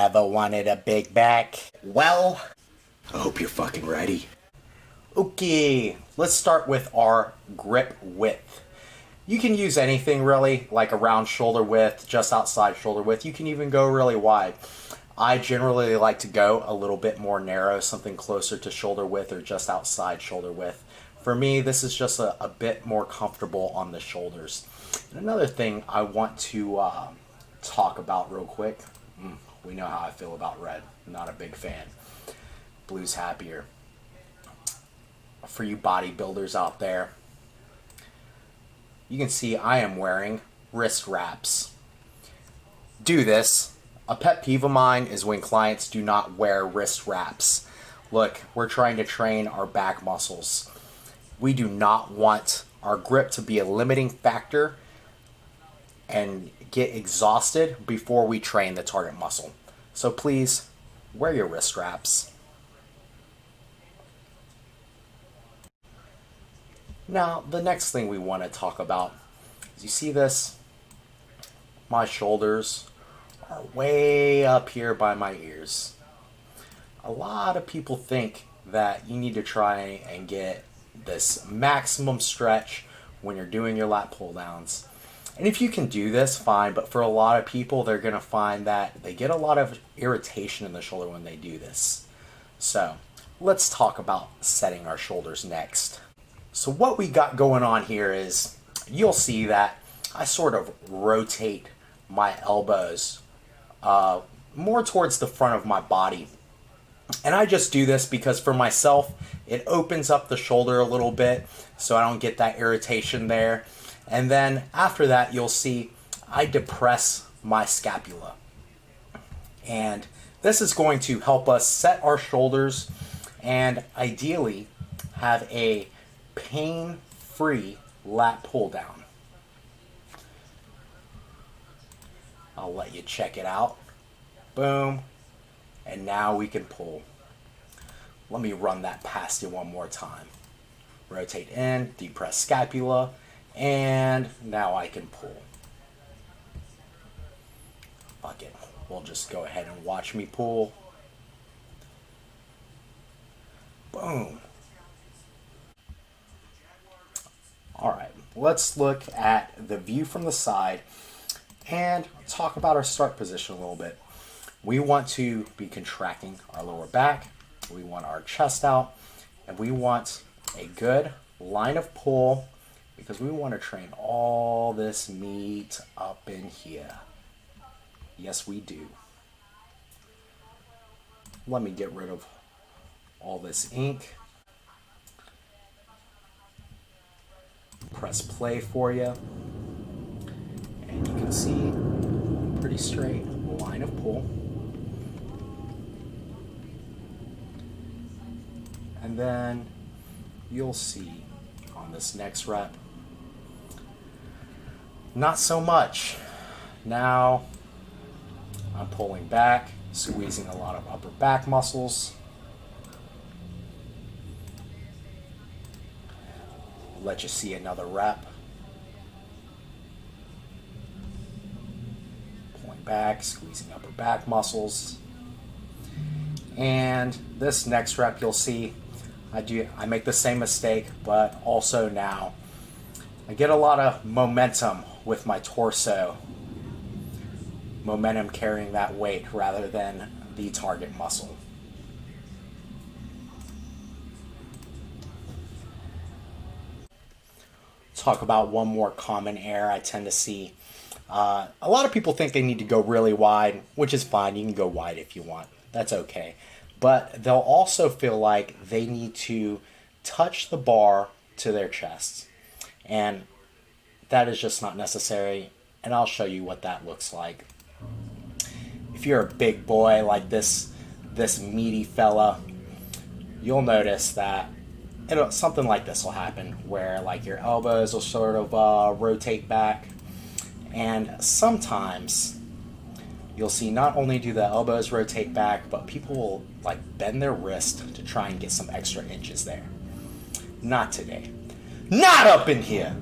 Ever wanted a big back? Well, I hope you're fucking ready. Okay, let's start with our grip width. You can use anything really, like around shoulder width, just outside shoulder width. You can even go really wide. I generally like to go a little bit more narrow, something closer to shoulder width or just outside shoulder width. For me, this is just a bit more comfortable on the shoulders. And another thing I want to talk about real quick. We know how I feel about red. Not a big fan. Blue's happier. For you bodybuilders out there, you can see I am wearing wrist wraps. Do this. A pet peeve of mine is when clients do not wear wrist wraps. Look, we're trying to train our back muscles. We do not want our grip to be a limiting factor and get exhausted before we train the target muscle. So please, wear your wrist wraps. Now, the next thing we want to talk about is, you see this? My shoulders are way up here by my ears. A lot of people think that you need to try and get this maximum stretch when you're doing your lat pull downs. And if you can do this, fine, but for a lot of people, they're going to find that they get a lot of irritation in the shoulder when they do this. So, let's talk about setting our shoulders next. So what we got going on here is, you'll see that I sort of rotate my elbows more towards the front of my body. And I just do this because for myself, it opens up the shoulder a little bit so I don't get that irritation there. And then after that, you'll see I depress my scapula. And this is going to help us set our shoulders and ideally have a pain-free lat pull down. I'll let you check it out. Boom. And now we can pull. Let me run that past you one more time. Rotate in, depress scapula, and now I can pull. Fuck it. We'll just go ahead and watch me pull. Boom. Alright, let's look at the view from the side and talk about our start position a little bit. We want to be contracting our lower back, we want our chest out, and we want a good line of pull because we want to train all this meat up in here. Yes, we do. Let me get rid of all this ink. Press play for you, and you can see pretty straight line of pull. And then you'll see on this next rep, not so much. Now I'm pulling back, squeezing a lot of upper back muscles. Let you see another rep. Pulling back, squeezing upper back muscles. And this next rep, you'll see I make the same mistake, but also now I get a lot of momentum with my torso. Momentum carrying that weight rather than the target muscle. Talk about one more common error I tend to see. A lot of people think they need to go really wide, which is fine. You can go wide if you want. That's okay. But they'll also feel like they need to touch the bar to their chest. And that is just not necessary. And I'll show you what that looks like. If you're a big boy like this meaty fella, you'll notice that something like this will happen where like your elbows will sort of rotate back, and sometimes you'll see not only do the elbows rotate back, but people will like bend their wrist to try and get some extra inches there. Not today. Not up in here!